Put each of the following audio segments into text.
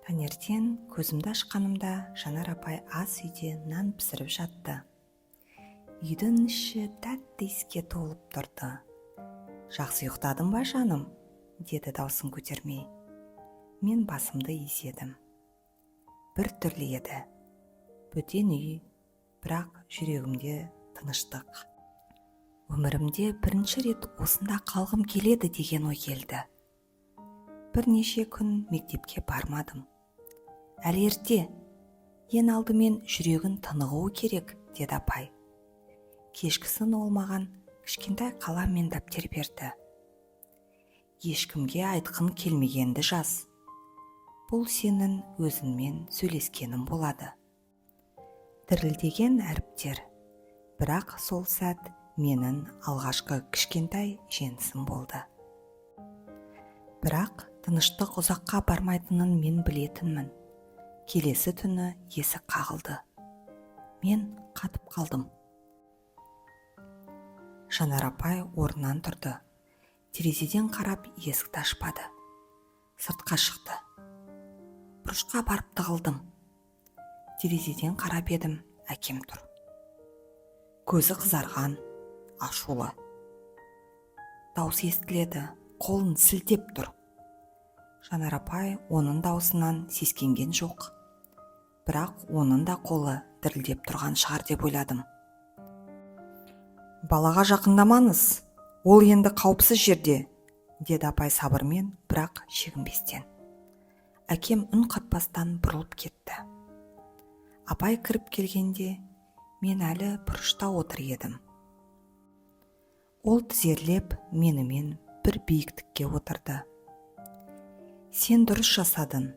Таңертең көзімді ашқанымда Жанар апай ас үйде нан пісіріп жатты. Үйдің іші тәтті иіске толып тұрды. «Жақсы ұйықтадың ба, жаным?» деді даусын көтермей. Мен басымды изедім. Бір түрлі еді. Бөтен үй, бірақ жүрегімде тыныштық. Өмірімде бірінші рет осында қалғым келеді деген ой келді. Бірнеше күн мектепке бармадым. Әлі ерте, ең алдымен жүрегін тынығуы керек, деді апай. Кешкісін ол маған кішкентай қалам мен дәптер берді. Ешкімге айтқын келмегенді жаз. Бұл сенің өзіңмен сөйлескенің болады. Дірілдеген әріптер, бірақ сол сәт менің алғашқы кішкентай жеңісім болды. Бірақ тыныштық ұзаққа бармайтынын мен білетінмін. Келесі түні есік қағылды. Мен қатып қалдым. Жанар апай орнынан тұрды. Терезеден қарап есікті ашпады. Сыртқа шықты. Бұрышқа барып тығылдым. Терезеден қарап едім, әкем тұр. Көзі қызарған, ашулы. Дауыс естіледі, қолын сілтеп тұр. Жанар апай оның даусынан сескенген жоқ. Бірақ оның да қолы дірілдеп тұрған шығар деп ойладым. «Балаға жақындамаңыз, ол енді қауіпсіз жерде», деді апай сабырмен, бірақ шегінбестен. Әкем үн қатпастан бұрылып кетті. Апай кіріп келгенде, мен әлі бұрышта отыр едім. Ол тізерлеп менімен бір биіктікке отырды. «Сен дұрыс жасадың.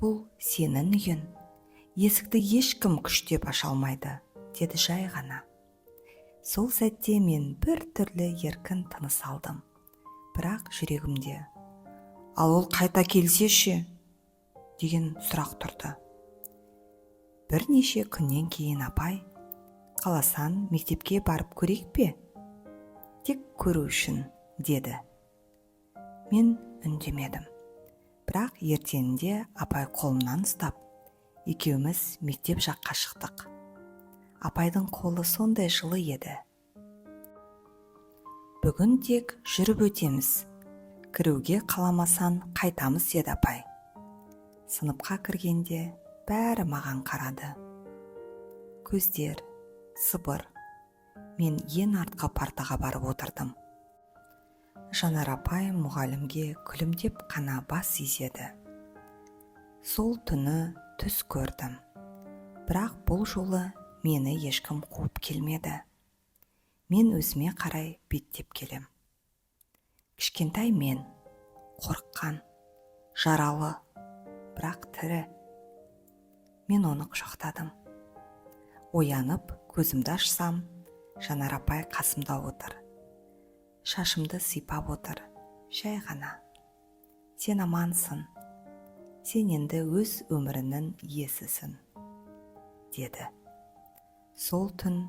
Бұл сенің үйін. Есікті ешкім күштеп аша алмайды», деді жай ғана. Сол сәтте мен бір түрлі еркін тыныс алдым. Бірақ жүрегімде, «Ал ол қайта келсе ше?» деген сұрақ тұрды. Бірнеше күннен кейін апай, «Қаласаң мектепке барып көрейік пе?» «Тек көру үшін», деді. Мен үндемедім. Бірақ ертеңінде апай қолымнан ұстап, екеуміз мектеп жаққа шықтық. Апайдың қолы сондай жылы еді. «Бүгін тек жүріп өтеміз. Кіруге қаламасан қайтамыз», деді апай. Сыныпқа кіргенде бәрі маған қарады. Көздер, сыбыр. Мен ең артқы партаға барып отырдым. Жанар апай мұғалімге күлімдеп қана бас изеді. Сол түні түс көрдім. Бірақ бұл жолы мені ешкім қуып келмеді. Мен өзіме қарай беттеп келем. Кішкентай мен, қорыққан, жаралы, бірақ тірі. Мен оны құшақтадым. Оянып, көзімді ашсам, Жанар апай қасымда отыр. Шашымды сипап отыр, жай ғана. «Сен амансың. Сен енді өз өмірінің иесісің», деді. Сол түн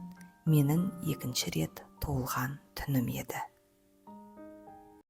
менің екінші рет туылған түнім еді.